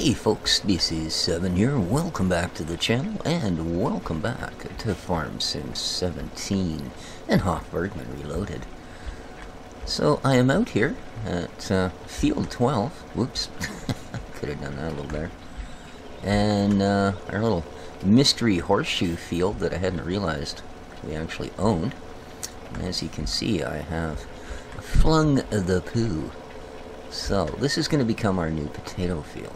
Hey folks, this is Seven here. Welcome back to the channel, and welcome back to Farm Sim 17 and Hof Bergmann Reloaded. So I am out here at field 12. Whoops, could have done that a little better. And our little mystery horseshoe field that I hadn't realized we actually owned. And as you can see, I have flung the poo. So this is going to become our new potato field.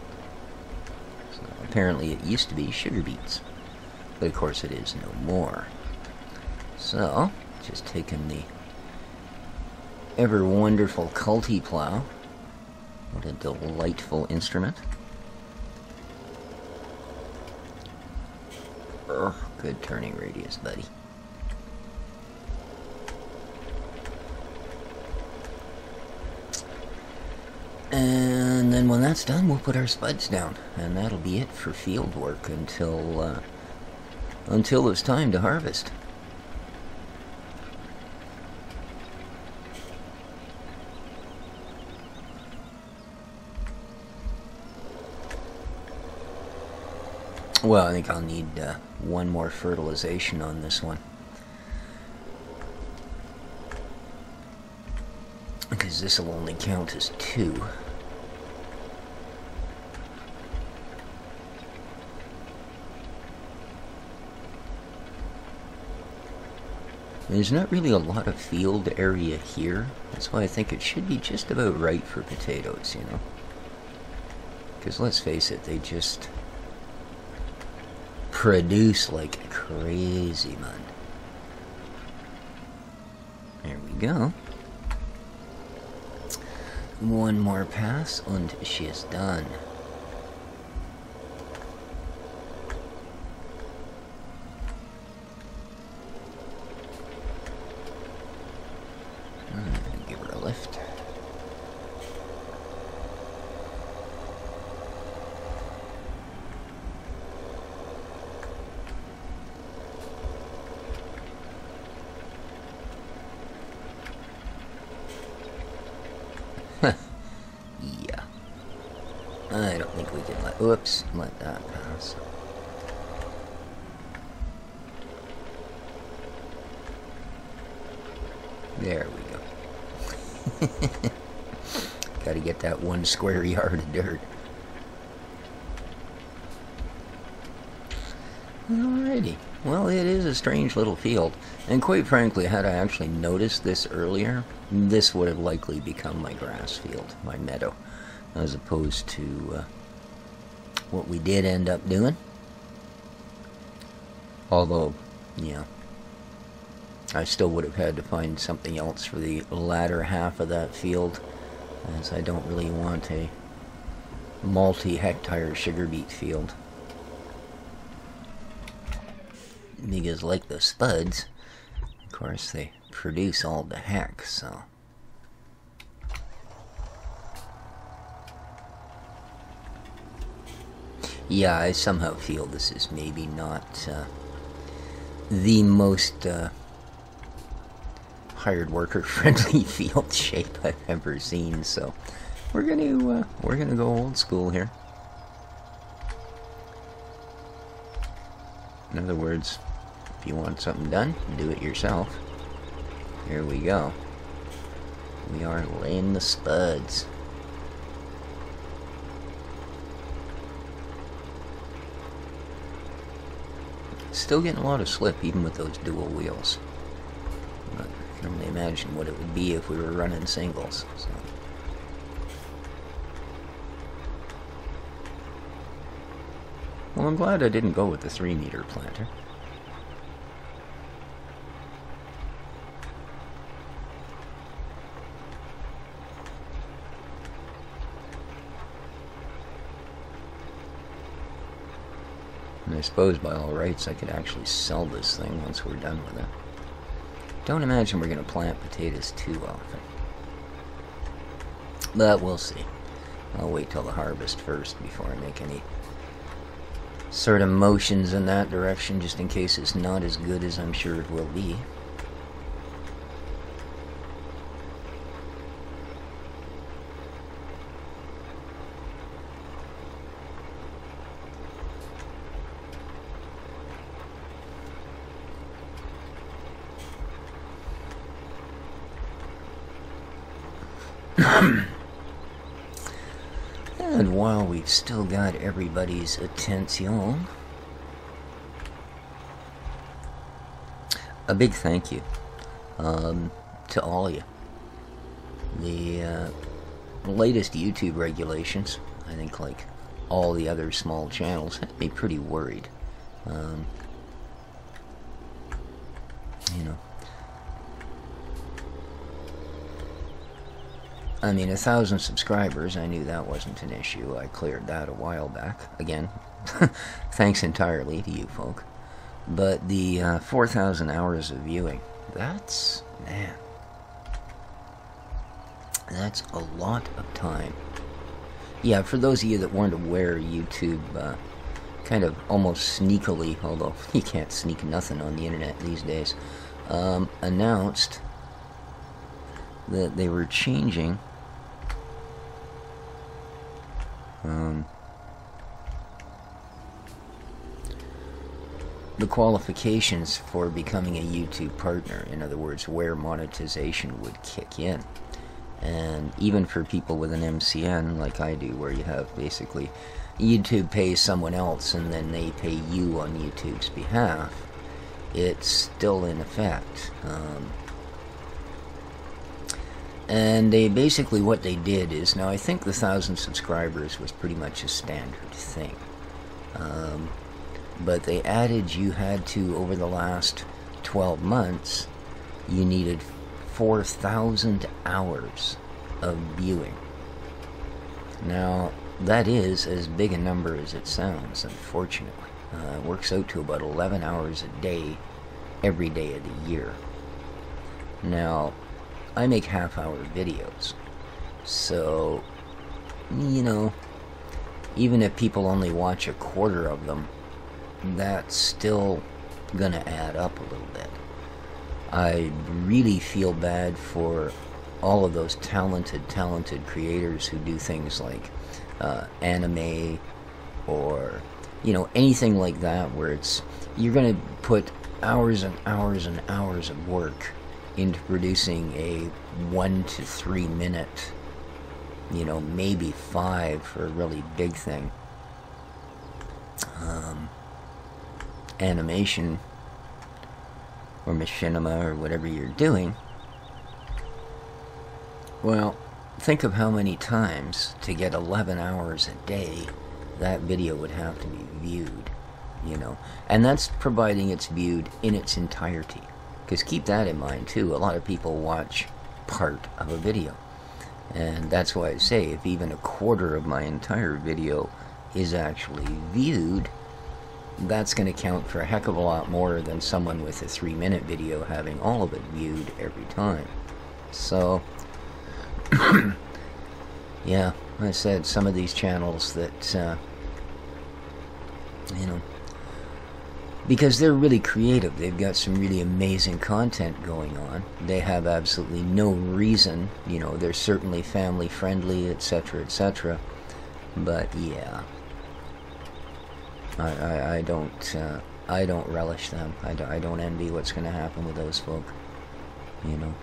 Apparently it used to be sugar beets, but of course it is no more. So, just taking the ever wonderful culti plow. What a delightful instrument. Good turning radius, buddy. And then when that's done, we'll put our spuds down, and that'll be it for field work until it's time to harvest. Well, I think I'll need one more fertilization on this one, because this will only count as 2. There's not really a lot of field area here. That's why I think it should be just about right for potatoes, you know. Because let's face it, they just produce like crazy, man. There we go. One more pass and she is done. Give her a lift. Yeah. I don't think we can let that pass. There we go. Gotta get that 1 square yard of dirt. Alrighty. Well, it is a strange little field. And quite frankly, had I actually noticed this earlier, this would have likely become my grass field, my meadow, as opposed to what we did end up doing. Although, yeah, I still would have had to find something else for the latter half of that field, as I don't really want a multi-hectare sugar beet field. Because like the spuds, of course, they produce all the heck, so. Yeah, I somehow feel this is maybe not the most hired worker friendly field shape I've ever seen, so we're gonna go old school here. In other words, if you want something done, do it yourself. Here we go. We are laying the spuds. Still getting a lot of slip even with those dual wheels. But I can only imagine what it would be if we were running singles. So. Well, I'm glad I didn't go with the 3-meter planter. And I suppose by all rights I could actually sell this thing once we're done with it. Don't imagine we're going to plant potatoes too often. But we'll see. I'll wait till the harvest first before I make any sort of motions in that direction, just in case it's not as good as I'm sure it will be. And while we've still got everybody's attention, a big thank you to all of you. The latest YouTube regulations, I think like all the other small channels, had me pretty worried. You know, I mean, 1,000 subscribers, I knew that wasn't an issue. I cleared that a while back. Again, thanks entirely to you folk. But the 4,000 hours of viewing, that's, man, that's a lot of time. Yeah, for those of you that weren't aware, YouTube kind of almost sneakily, although you can't sneak nothing on the internet these days, announced that they were changing the qualifications for becoming a YouTube partner. In other words, where monetization would kick in. And even for people with an MCN like I do, where you have basically YouTube pays someone else and then they pay you on YouTube's behalf, it's still in effect. And they basically, what they did is, now I think the 1,000 subscribers was pretty much a standard thing. But they added you had to, over the last 12 months, you needed 4,000 hours of viewing. Now, that is as big a number as it sounds, unfortunately. It works out to about 11 hours a day, every day of the year. Now, I make half-hour videos, so, you know, even if people only watch a quarter of them, that's still gonna add up a little bit. I really feel bad for all of those talented creators who do things like anime or, you know, anything like that, where it's, you're gonna put hours and hours and hours of work into producing a 1 to 3 minute, you know, maybe 5 for a really big thing, animation or machinima or whatever you're doing. Well, think of how many times to get 11 hours a day that video would have to be viewed, you know, and that's providing it's viewed in its entirety. Because keep that in mind too, a lot of people watch part of a video, and that's why I say if even a quarter of my entire video is actually viewed, that's going to count for a heck of a lot more than someone with a 3-minute video having all of it viewed every time. So, yeah, like I said, some of these channels that, you know, because they're really creative, they've got some really amazing content going on, they have absolutely no reason, you know, they're certainly family friendly, etc., etc., but yeah, I don't relish them. I don't envy what's going to happen with those folk, you know,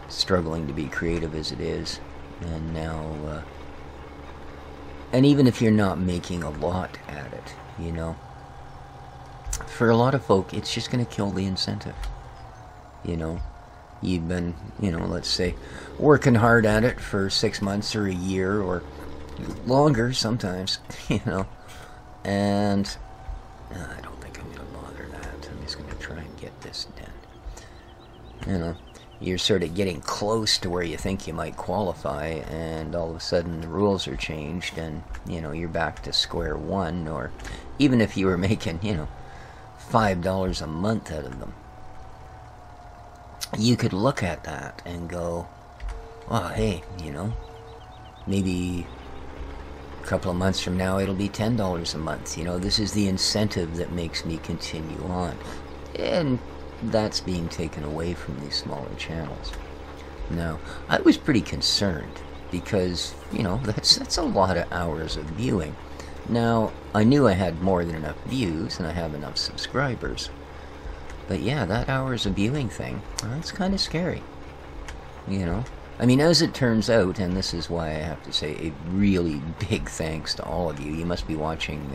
struggling to be creative as it is. And now, and even if you're not making a lot at it, you know, for a lot of folk, it's just going to kill the incentive. You know, you've been, you know, let's say, working hard at it for 6 months or a year or longer sometimes, you know, and I don't think I'm going to bother that. I'm just going to try and get this done. You know, you're sort of getting close to where you think you might qualify, and all of a sudden the rules are changed, and, you know, you're back to square one. Or even if you were making, you know, $5 a month out of them, you could look at that and go, well, hey, you know, maybe a couple of months from now it'll be $10 a month. You know, this is the incentive that makes me continue on. And that's being taken away from these smaller channels. Now, I was pretty concerned because, you know, that's a lot of hours of viewing. Now, I knew I had more than enough views and I have enough subscribers. But yeah, that hours of viewing thing, that's kind of scary. You know, I mean, as it turns out, and this is why I have to say a really big thanks to all of you. You must be watching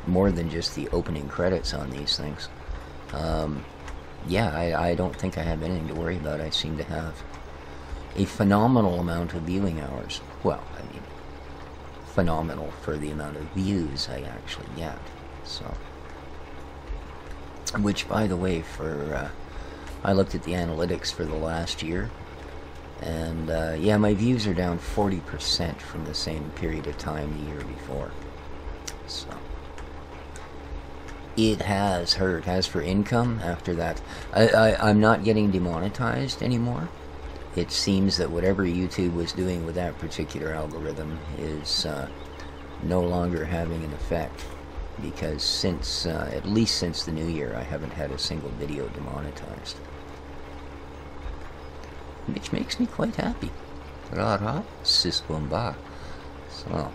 more than just the opening credits on these things. Yeah, I don't think I have anything to worry about. I seem to have a phenomenal amount of viewing hours. Well, I mean, phenomenal for the amount of views I actually get. So, which, by the way, for I looked at the analytics for the last year, and yeah, my views are down 40% from the same period of time the year before. So it has hurt. As for income, after that, I'm not getting demonetized anymore. It seems that whatever YouTube was doing with that particular algorithm is no longer having an effect, because since, at least since the new year, I haven't had a single video demonetized. Which makes me quite happy. Rara, sisbumba. So.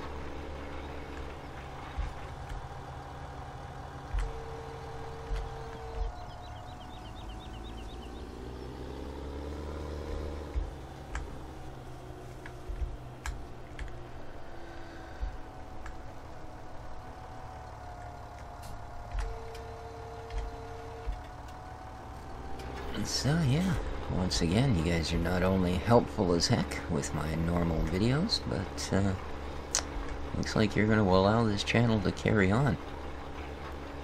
So yeah, once again, you guys are not only helpful as heck with my normal videos, but looks like you're going to allow this channel to carry on.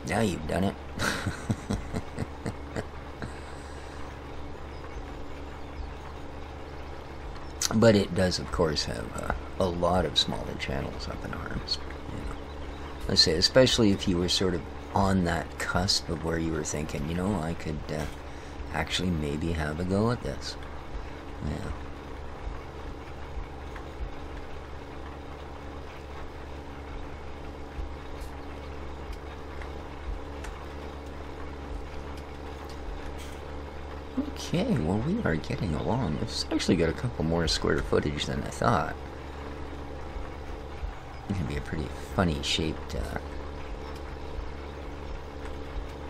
Now you've done it. But it does, of course, have a lot of smaller channels up in arms. You know. Let's say, especially if you were sort of on that cusp of where you were thinking, you know, I could actually maybe have a go at this. Yeah. Okay, well, we are getting along. It's actually got a couple more square footage than I thought. It's gonna be a pretty funny shaped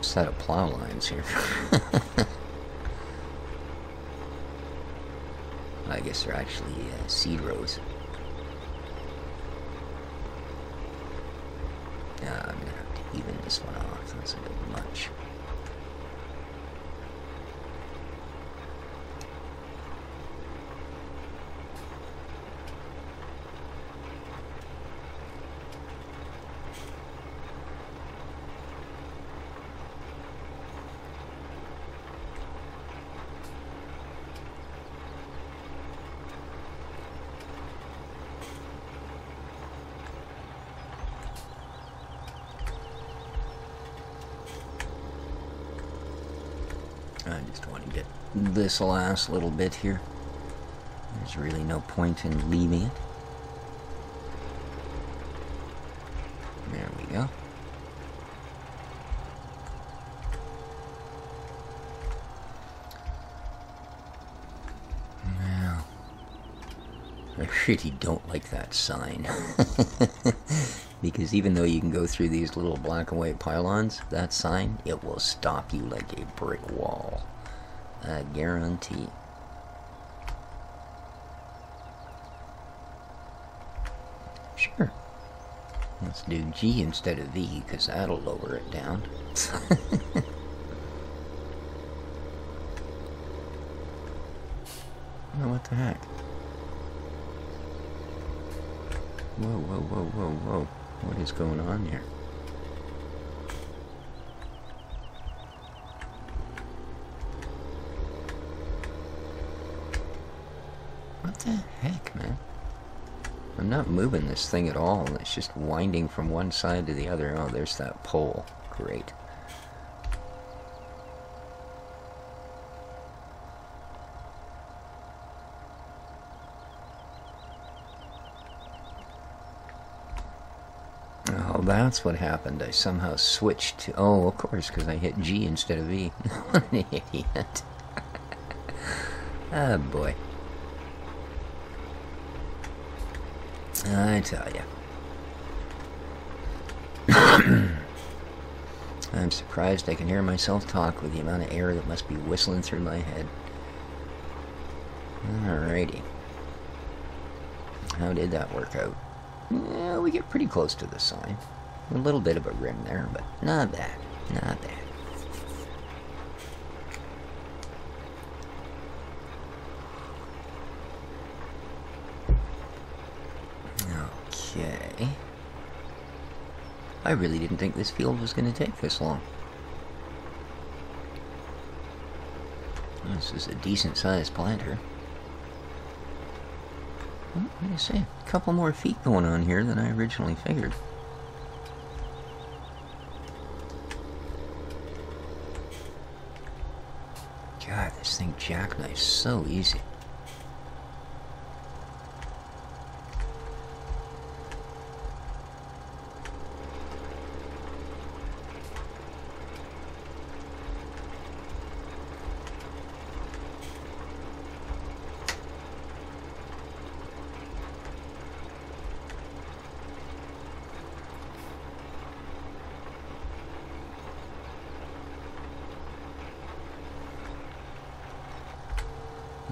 set of plow lines here. I guess they're actually seed rows. I'm gonna have to even this one off. That's a bit much. I just want to get this last little bit here. There's really no point in leaving it. There we go. Now, I really don't like that sign. Because even though you can go through these little black and white pylons, that sign, it will stop you like a brick wall. I guarantee. Sure. Let's do G instead of V, because that'll lower it down. Oh, what the heck? Whoa, whoa, whoa, whoa, whoa. What is going on here? What the heck, man? I'm not moving this thing at all. It's just winding from one side to the other. Oh, there's that pole. Great. Oh, that's what happened. I somehow switched to... Oh, of course, because I hit G instead of V. What an idiot. Ah, boy. I tell ya. I'm surprised I can hear myself talk with the amount of air that must be whistling through my head. Alrighty. How did that work out? Yeah, we get pretty close to the sign. A little bit of a rim there, but not bad. Not bad. Okay. I really didn't think this field was going to take this long. This is a decent sized planter. Well, what do you say? A couple more feet going on here than I originally figured. God, this thing jackknifes so easy.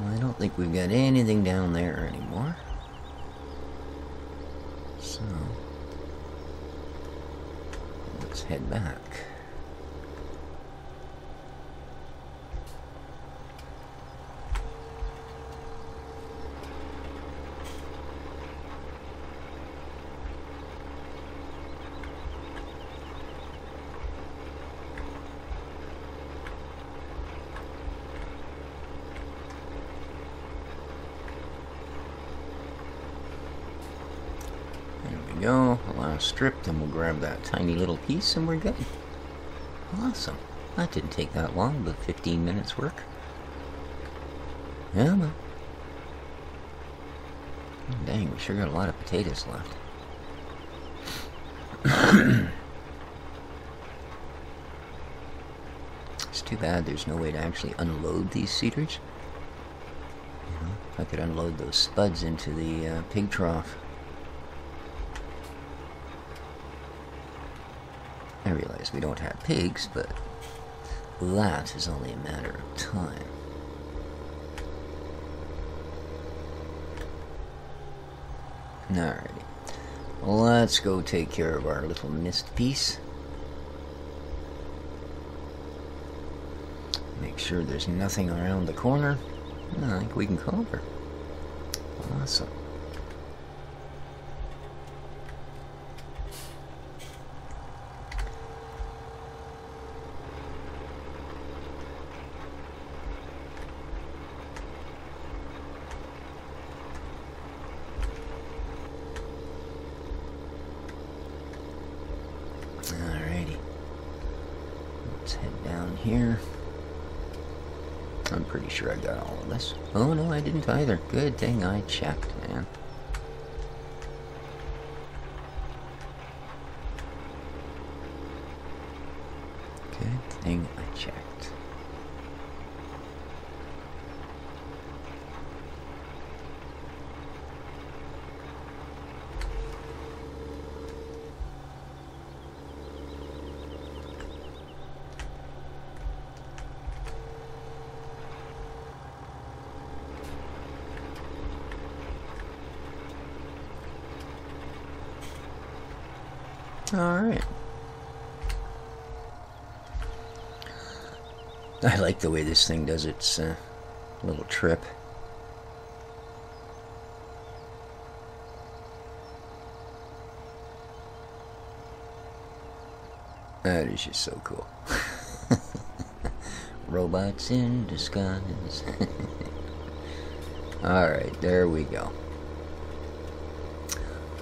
I don't think we've got anything down there anymore. So, let's head back. Go, the last strip, then we'll grab that tiny little piece and we're good. Awesome. That didn't take that long, but 15 minutes work. Yeah, but dang, we sure got a lot of potatoes left. It's too bad there's no way to actually unload these seeders. You know, if I could unload those spuds into the pig trough. I realize we don't have pigs, but that is only a matter of time. Alrighty. Let's go take care of our little mist piece. Make sure there's nothing around the corner. I think we can cover. Awesome. Alrighty. Let's head down here. I'm pretty sure I got all of this. Oh no, I didn't either. Good thing I checked, man. Good thing I checked. Alright. I like the way this thing does its little trip. That is just so cool. Robots in disguise. Alright, there we go.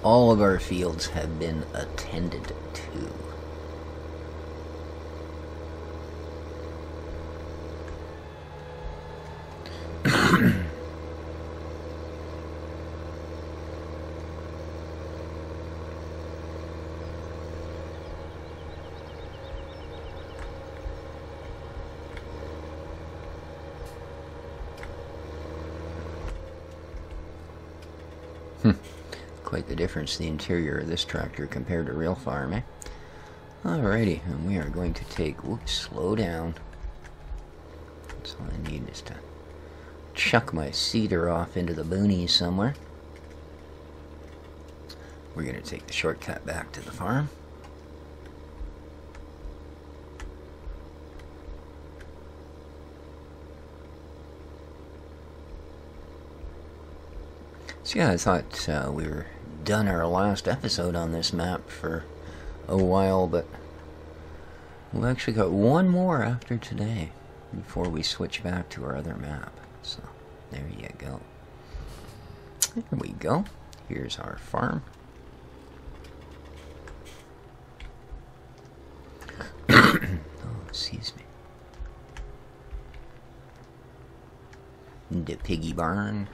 All of our fields have been attended to. Quite the difference, the interior of this tractor compared to real farm, eh? Alrighty, and we are going to take, whoops, slow down. That's all I need is to chuck my seeder off into the boonies somewhere. We're going to take the shortcut back to the farm. So yeah, I thought we were done our last episode on this map for a while, but we've actually got one more after today before we switch back to our other map. So there you go. There we go. Here's our farm. Oh, excuse me. The piggy barn.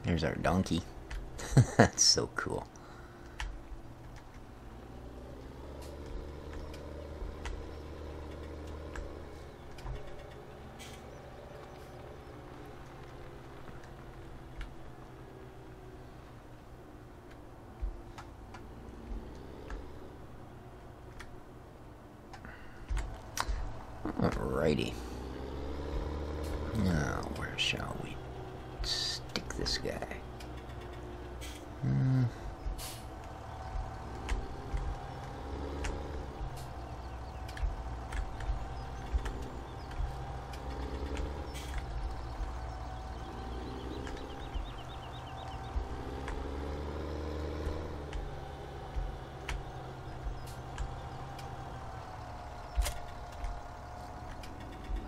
There's our donkey. That's so cool. Alrighty. Now, where shall we stick this guy?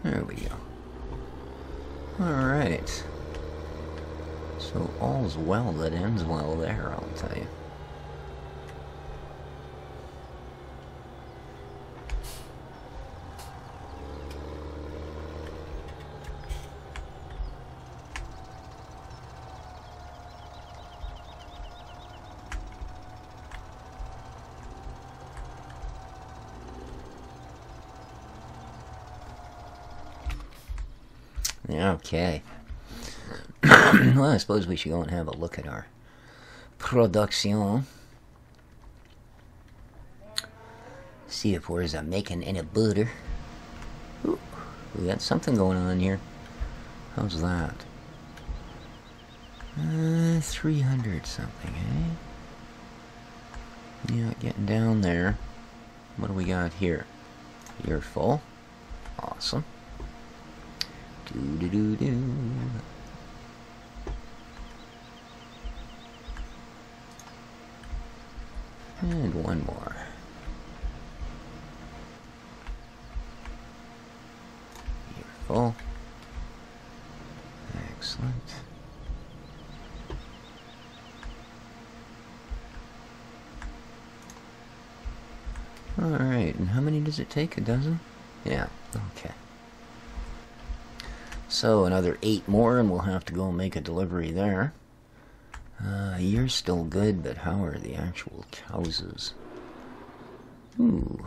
There we go. Alright. So all's well that ends well there, I'll tell you. Okay. Well, I suppose we should go and have a look at our production. See if we're making any butter. Ooh, we got something going on here. How's that? 300 something, eh? Yeah, getting down there. What do we got here? You're full. Awesome. Do-do-do-do. And one more. You're full. Excellent. Alright, and how many does it take? A dozen? Yeah, okay. So another 8 more and we'll have to go and make a delivery there. You're still good, but how are the actual houses? Ooh.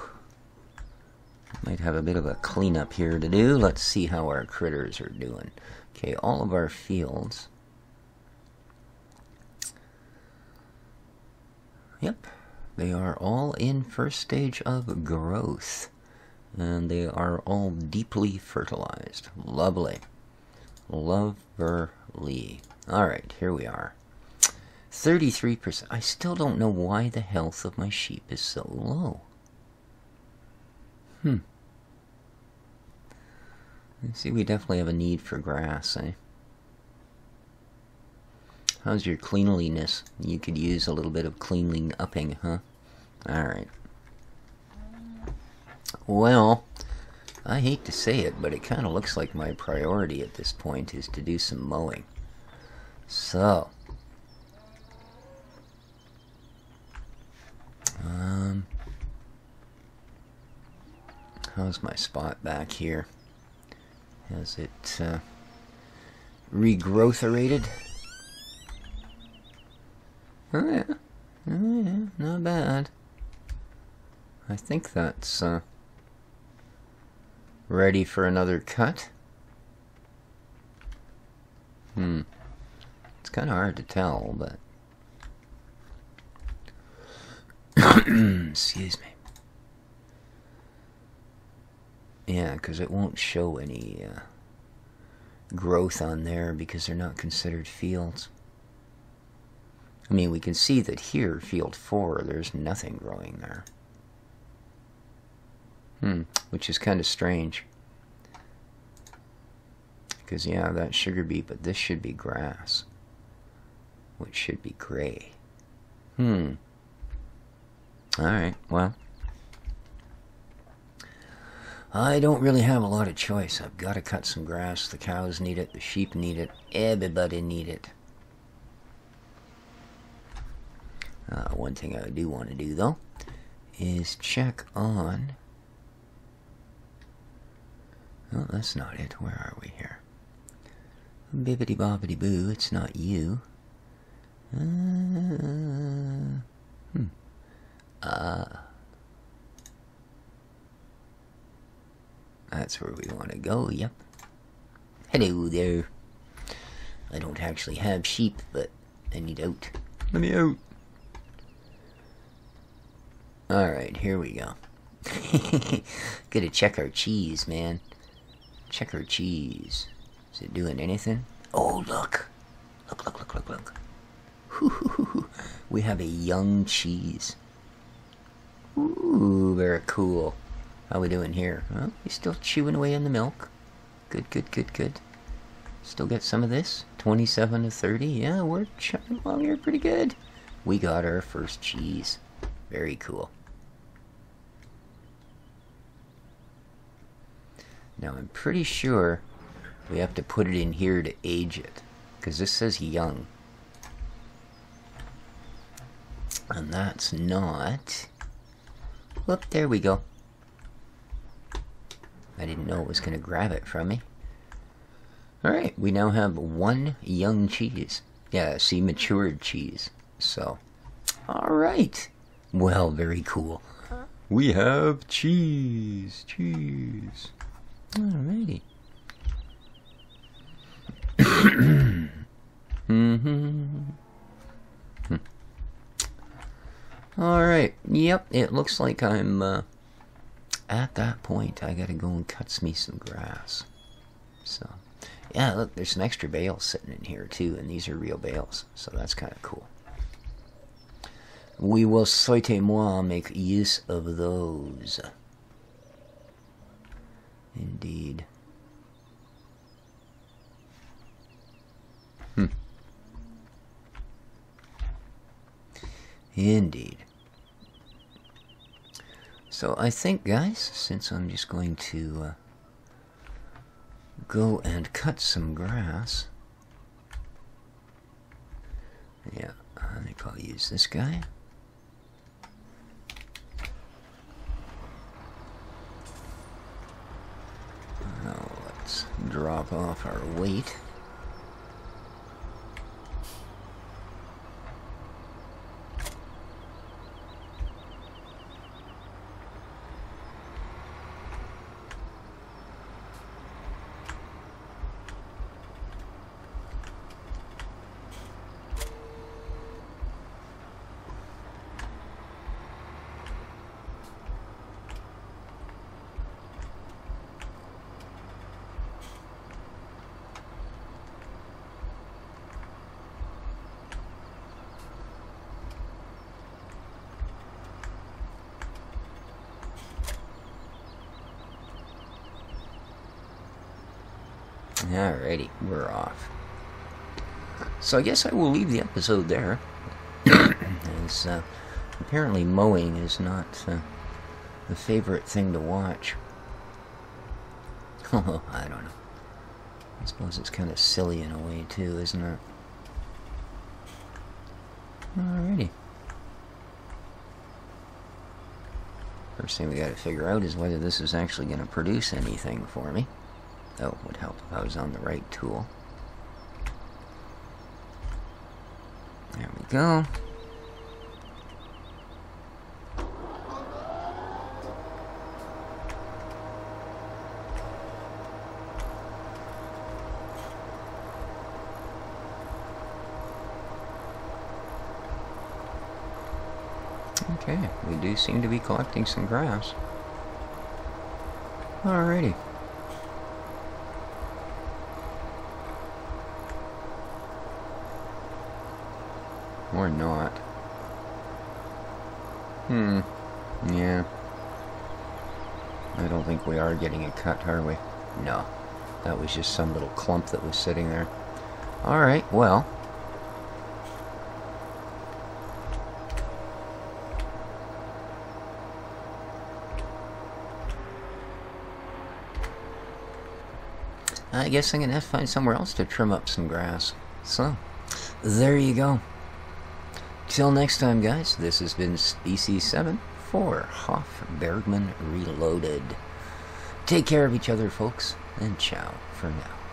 Might have a bit of a cleanup here to do. Let's see how our critters are doing. Okay, all of our fields. Yep, they are all in first stage of growth. And they are all deeply fertilized. Lovely. Lovely. Alright, here we are. 33%. I still don't know why the health of my sheep is so low. You see, we definitely have a need for grass, eh? How's your cleanliness? You could use a little bit of cleaning upping, huh? Alright. Well, I hate to say it, but it kind of looks like my priority at this point is to do some mowing. So, how's my spot back here? Has it regrowtherated? Oh yeah, not bad. I think that's ready for another cut. It's kind of hard to tell, but excuse me. Yeah, because it won't show any growth on there because they're not considered fields. I mean, we can see that here, field 4, there's nothing growing there. Which is kind of strange. Because, yeah, that's sugar beet, but this should be grass. Which should be gray. Alright, well. I don't really have a lot of choice. I've got to cut some grass. The cows need it, the sheep need it, everybody need it. One thing I do want to do, though, is check on... Oh, that's not it. Where are we here? Bibbidi bobbidi boo, it's not you. That's where we want to go, yep. Hello there. I don't actually have sheep, but I need out. Let me out. Alright, here we go. Gotta check our cheese, man. Check our cheese. Is it doing anything? Oh, look. Look, look, look, look, look. We have a young cheese. Ooh, very cool. How we doing here? Well, he's still chewing away on the milk. Good, good, good, good. Still get some of this. 27 to 30. Yeah, we're chugging along here pretty good. We got our first cheese. Very cool. Now, I'm pretty sure we have to put it in here to age it. Because this says young. And that's not... Whoop, there we go. I didn't know it was going to grab it from me. Alright, we now have one young cheese. Yeah, see, matured cheese. So, alright. Well, very cool. We have cheese. Cheese. Alrighty. Alright, yep, it looks like I'm at that point. I gotta go and cut me some grass. So, yeah, look, there's some extra bales sitting in here too, and these are real bales, so that's kind of cool. We will certainement make use of those. Indeed. Indeed. So I think, guys, since I'm just going to go and cut some grass. Yeah, I think I'll use this guy. Now let's drop off our weight. Alrighty, we're off. So I guess I will leave the episode there. As, apparently mowing is not the favorite thing to watch. Oh, I don't know. I suppose it's kind of silly in a way too, isn't it? Alrighty. First thing we gotta figure out is whether this is actually gonna produce anything for me. Oh, would help if I was on the right tool. There we go. Okay, we do seem to be collecting some grass. Alrighty. Or not. Yeah. I don't think we are getting a cut, are we? No. That was just some little clump that was sitting there. Alright, well. I guess I'm going to have to find somewhere else to trim up some grass. So, there you go. Till next time, guys, this has been Species 7 for Hof Bergmann Reloaded. Take care of each other, folks, and ciao for now.